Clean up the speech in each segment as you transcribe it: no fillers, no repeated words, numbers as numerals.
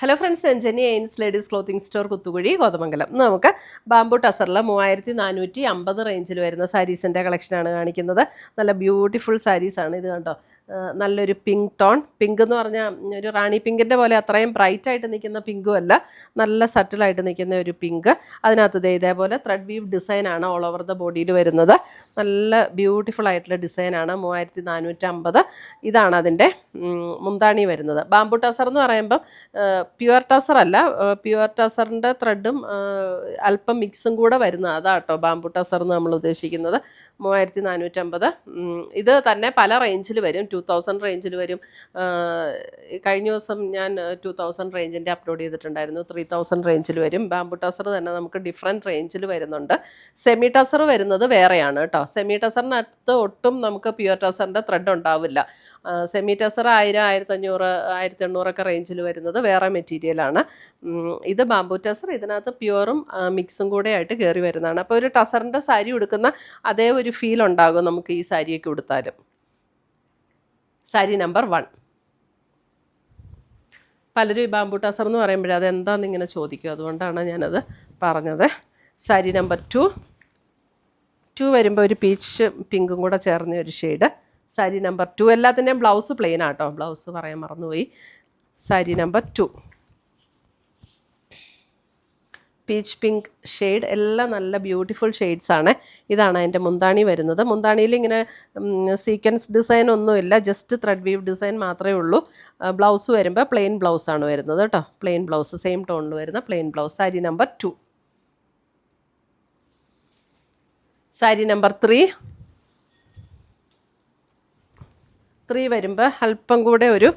Hello friends, ഞാൻ Jenny എയിൻസ് ladies clothing store Kuthukuzhy Kothamangalam. ഇന്ന് നമുക്ക് ബാംബു ടസറിൽ 3450 റേഞ്ചിൽ വരുന്ന സാരീസിൻ്റെ കളക്ഷനാണ് കാണിക്കുന്നത്. നല്ല ബ്യൂട്ടിഫുൾ സാരീസാണ് ഇത് കണ്ടോ. നല്ലൊരു പിങ്ക് ടോൺ, പിങ്ക് എന്ന് പറഞ്ഞാൽ ഒരു റാണി പിങ്കിൻ്റെ പോലെ അത്രയും ബ്രൈറ്റ് ആയിട്ട് നിൽക്കുന്ന പിങ്കും അല്ല, നല്ല സട്ടിലായിട്ട് നിൽക്കുന്ന ഒരു പിങ്ക്. അതിനകത്ത് ഇതേപോലെ ത്രെഡ് വീവ് ഡിസൈനാണ് ഓൾ ഓവർ ദ ബോഡിയിൽ വരുന്നത്. നല്ല ബ്യൂട്ടിഫുൾ ആയിട്ടുള്ള ഡിസൈനാണ്. 3450 ഇതാണ് അതിൻ്റെ മുന്താണി വരുന്നത്. ബാംബു ടസർ എന്ന് പറയുമ്പം പ്യുവർ ടസർ അല്ല, പ്യുവർ ടസറിൻ്റെ ത്രെഡും അല്പം മിക്സും കൂടെ വരുന്നത് അതാട്ടോ ബാംബു ടസർ എന്ന് നമ്മൾ ഉദ്ദേശിക്കുന്നത്. 3450 ഇത് തന്നെ പല റേഞ്ചിൽ വരും. 2000 റേഞ്ചിൽ വരും. കഴിഞ്ഞ ദിവസം ഞാൻ 2000 റേഞ്ചിൻ്റെ അപ്ലോഡ് ചെയ്തിട്ടുണ്ടായിരുന്നു. 3000 റേഞ്ചിൽ വരും. ബാംബു ടസർ തന്നെ നമുക്ക് ഡിഫറെൻറ്റ് റേഞ്ചിൽ വരുന്നുണ്ട്. സെമി ടസർ വരുന്നത് വേറെയാണ് കേട്ടോ. സെമി ടസറിനകത്ത് ഒട്ടും നമുക്ക് പ്യുവർ ടസറിൻ്റെ ത്രെഡ് ഉണ്ടാവില്ല. സെമി ടസർ 1000, 1500, 1800 റേഞ്ചിൽ വരുന്നത് വേറെ മെറ്റീരിയലാണ്. ഇത് ബാംബു ടസർ, ഇതിനകത്ത് പ്യുവറും മിക്സും കൂടെ ആയിട്ട് കയറി വരുന്നതാണ്. അപ്പോൾ ഒരു ടസറിൻ്റെ സാരി ഉടുക്കുന്ന അതേ ഒരു ഫീൽ ഉണ്ടാകും നമുക്ക് ഈ സാരിയൊക്കെ ഉടുത്താലും. സാരി നമ്പർ 1. പലരും ഈ ബാംബു ടസർ എന്ന് പറയുമ്പോഴേ അതെന്താണെന്ന് ഇങ്ങനെ ചോദിക്കും, അതുകൊണ്ടാണ് ഞാനത് പറഞ്ഞത്. സാരി നമ്പർ 2 വരുമ്പോൾ ഒരു പീച്ച് പിങ്കും കൂടെ ചേർന്ന ഒരു ഷെയ്ഡ്. സാരി നമ്പർ 2 എല്ലാത്തിൻ്റെയും ബ്ലൗസ് പ്ലെയിൻ ആട്ടോ, ബ്ലൗസ് പറയാൻ മറന്നുപോയി. Sari number 2 peach pink shade, എല്ലാം നല്ല ബ്യൂട്ടിഫുൾ ഷെയ്ഡ്സാണ്. ഇതാണ് അതിൻ്റെ മുന്താണി വരുന്നത്. മുന്താണിയിൽ ഇങ്ങനെ സീക്വൻസ് ഡിസൈൻ ഒന്നുമില്ല, ജസ്റ്റ് ത്രെഡ് വീവ് ഡിസൈൻ മാത്രമേ ഉള്ളൂ. ബ്ലൗസ് വരുമ്പോൾ പ്ലെയിൻ ബ്ലൗസാണ് വരുന്നത് കേട്ടോ. പ്ലെയിൻ ബ്ലൗസ്, സെയിം ടോണിൽ വരുന്ന plain blouse. Sari number 2. Sari number 3 വരുമ്പോൾ അല്പം കൂടെ ഒരു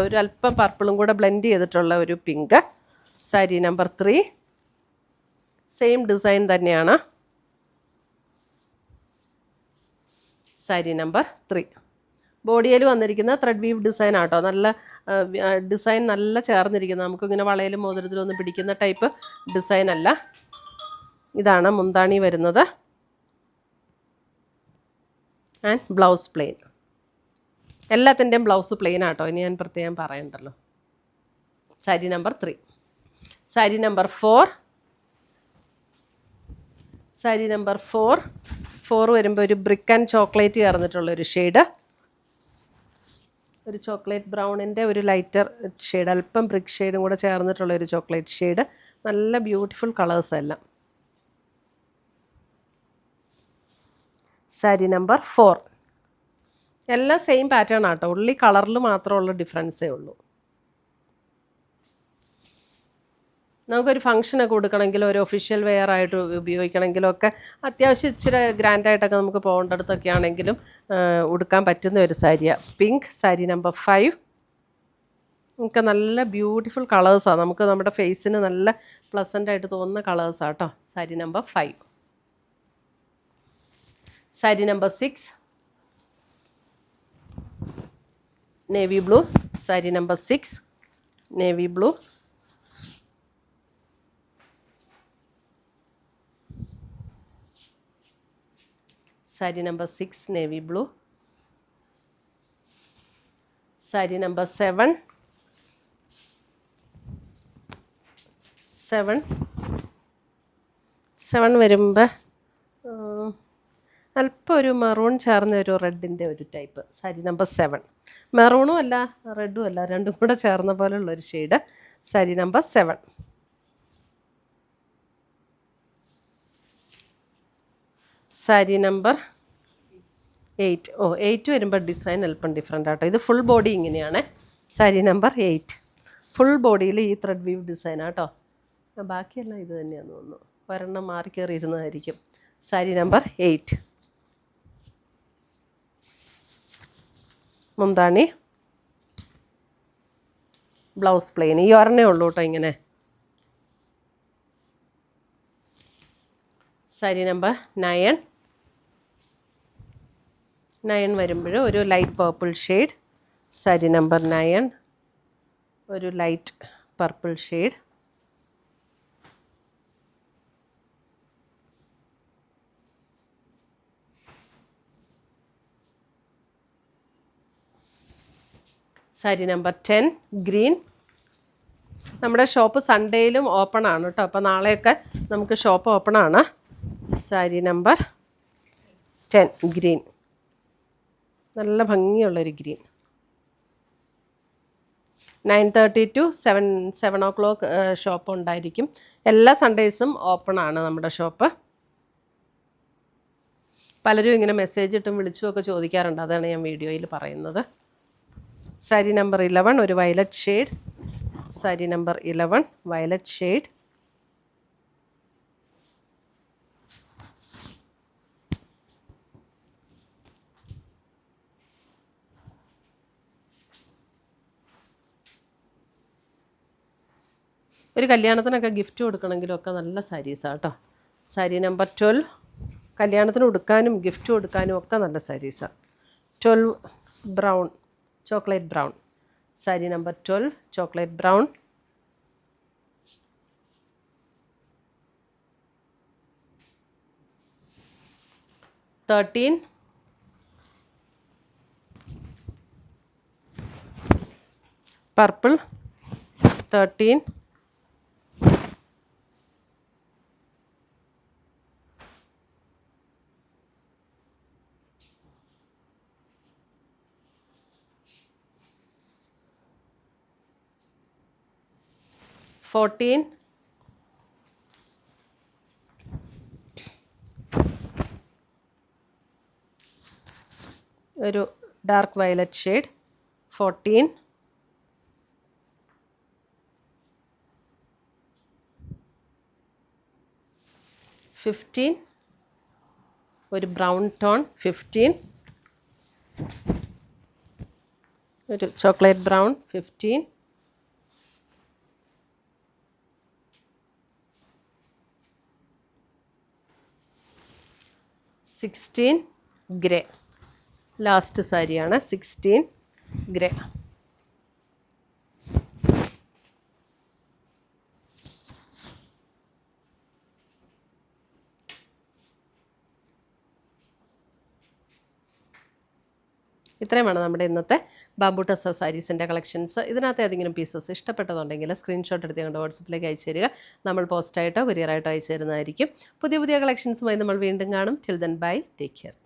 ഒരു അല്പം പർപ്പിളും കൂടെ ബ്ലെൻഡ് ചെയ്തിട്ടുള്ള ഒരു pink. Sari number 3 same design തന്നെയാണ്. സാരി നമ്പർ 3 ബോഡിയിൽ വന്നിരിക്കുന്ന ത്രെഡ് വീവ് ഡിസൈൻ ആട്ടോ. നല്ല ഡിസൈൻ നല്ല ചേർന്നിരിക്കുന്നത്, നമുക്കിങ്ങനെ വളയിലും മോതിരത്തിലും ഒന്നും പിടിക്കുന്ന ടൈപ്പ് ഡിസൈൻ അല്ല. ഇതാണ് മുന്താണി വരുന്നത്. And blouse plain. എല്ലാത്തിൻ്റെയും ബ്ലൗസ് പ്ലെയിൻ ആട്ടോ, ഇനി ഞാൻ പ്രത്യേകം പറയണ്ടല്ലോ. Sari number 3. Sari number 4. Sari number 4 വരുമ്പോൾ ഒരു ബ്രിക്ക് ആൻഡ് ചോക്ലേറ്റ് ചേർന്നിട്ടുള്ളൊരു ഷെയ്ഡ്. ഒരു ചോക്ലേറ്റ് ബ്രൗണിൻ്റെ ഒരു ലൈറ്റർ ഷെയ്ഡ്, അല്പം ബ്രിക്ക് ഷെയ്ഡും കൂടെ ചേർന്നിട്ടുള്ളൊരു ചോക്ലേറ്റ് ഷെയ്ഡ്. നല്ല ബ്യൂട്ടിഫുൾ കളേഴ്സ് എല്ലാം. സാരി നമ്പർ 4 എല്ലാം സെയിം പാറ്റേൺ ആട്ടോ, ഉള്ളി കളറിൽ മാത്രമുള്ള ഡിഫറൻസേ ഉള്ളൂ. നമുക്കൊരു ഫംഗ്ഷനൊക്കെ കൊടുക്കണമെങ്കിലോ ഒരു ഒഫീഷ്യൽ വെയർ ആയിട്ട് ഉപയോഗിക്കണമെങ്കിലോ ഒക്കെ അത്യാവശ്യം ഇച്ചിരി ഗ്രാൻഡായിട്ടൊക്കെ നമുക്ക് പോകേണ്ടടുത്തൊക്കെ ആണെങ്കിലും ഉടുക്കാൻ പറ്റുന്ന ഒരു സാരിയാണ് പിങ്ക്. സാരി നമ്പർ 5 നമുക്ക് നല്ല ബ്യൂട്ടിഫുൾ കളേഴ്സാണ്, നമുക്ക് നമ്മുടെ ഫേസിന് നല്ല പ്ലസൻ്റായിട്ട് തോന്നുന്ന കളേഴ്സാണ് കേട്ടോ. Sari number 5. Sari number 6 navy blue. Sari number 6 navy blue. Sari number 6 navy blue. Sari number 7 വരുമ്പോൾ അല്പം ഒരു മെറൂൺ ചേർന്ന ഒരു റെഡിൻ്റെ ഒരു ടൈപ്പ്. സാരി നമ്പർ 7 മെറൂണും അല്ല റെഡും അല്ല, രണ്ടും കൂടെ ചേർന്ന പോലെയുള്ളൊരു shade. Sari number 7. Sari number 8. 8 വരുമ്പോൾ ഡിസൈൻ അല്പം ഡിഫറെൻ്റ് ആട്ടോ. ഇത് ഫുൾ ബോഡി ഇങ്ങനെയാണ്. സാരി നമ്പർ 8 ഫുൾ ബോഡിയിൽ ഈ ത്രെഡ് വീവ് ഡിസൈൻ ആട്ടോ. ബാക്കിയെല്ലാം ഇത് തന്നെയാണെന്ന് തോന്നുന്നു, ഒരെണ്ണം മാറി കയറി ഇരുന്നതായിരിക്കും. സാരി നമ്പർ 8. മുന്താണി ബ്ലൗസ് പ്ലെയിൻ, ഈ ഒരെണ്ണേ ഉള്ളൂ കേട്ടോ ഇങ്ങനെ. സാരി നമ്പർ 9 വരുമ്പോൾ ഒരു light purple shade. Sari number 9 ഒരു light purple shade. Saree number 10, green. നമ്മുടെ ഷോപ്പ് സൺഡേയിലും ഓപ്പൺ ആണ് കേട്ടോ. അപ്പോൾ നാളെയൊക്കെ നമുക്ക് ഷോപ്പ് ഓപ്പൺ ആണ്. സാരി നമ്പർ 10 ഗ്രീൻ, നല്ല ഭംഗിയുള്ളൊരു ഗ്രീൻ. 9:30 to 7 o'clock ഷോപ്പ് ഉണ്ടായിരിക്കും. എല്ലാ സൺഡേയ്സും ഓപ്പൺ ആണ് നമ്മുടെ ഷോപ്പ്. പലരും ഇങ്ങനെ മെസ്സേജ് ഇട്ടും വിളിച്ചുമൊക്കെ ചോദിക്കാറുണ്ട്, അതാണ് ഞാൻ വീഡിയോയിൽ പറയുന്നത്. സാരി നമ്പർ 11 ഒരു violet shade. Sari number 11 violet shade. ഒരു കല്യാണത്തിനൊക്കെ ഗിഫ്റ്റ് കൊടുക്കണമെങ്കിലും ഒക്കെ നല്ല സാരീസാണ് കേട്ടോ. സാരി നമ്പർ 12 കല്യാണത്തിന് ഉടുക്കാനും ഗിഫ്റ്റ് കൊടുക്കാനും ഒക്കെ നല്ല സാരീസാണ്. 12 brown, chocolate brown. Sari number 12 chocolate brown. Purple. 13 14 ഒരു ഡാർക്ക് വയലറ്റ് ഷെയ്ഡ്. 14 15 ഒരു ബ്രൗൺ ടോൺ. 15 ഒരു ചോക്ലേറ്റ് ബ്രൗൺ. 15 16 ഗ്രേ. ലാസ്റ്റ് സാരിയാണ് 16 ഗ്രേ. ഇത്രയുമാണ് നമ്മുടെ ഇന്നത്തെ ബാംബു ടസർ സാരീസിൻ്റെ കളക്ഷൻസ്. ഇതിനകത്ത് ഏതെങ്കിലും പീസസ് ഇഷ്ടപ്പെട്ടതുണ്ടെങ്കിൽ സ്ക്രീൻഷോട്ട് എടുത്ത് ഞങ്ങളുടെ വാട്സപ്പിലേക്ക് അയച്ചു തരിക. നമ്മൾ പോസ്റ്റായിട്ടോ കൊറിയറായിട്ടോ അയച്ചു തരുന്നതായിരിക്കും. പുതിയ പുതിയ കളക്ഷൻസുമായി നമ്മൾ വീണ്ടും കാണും. Till then bye, take care.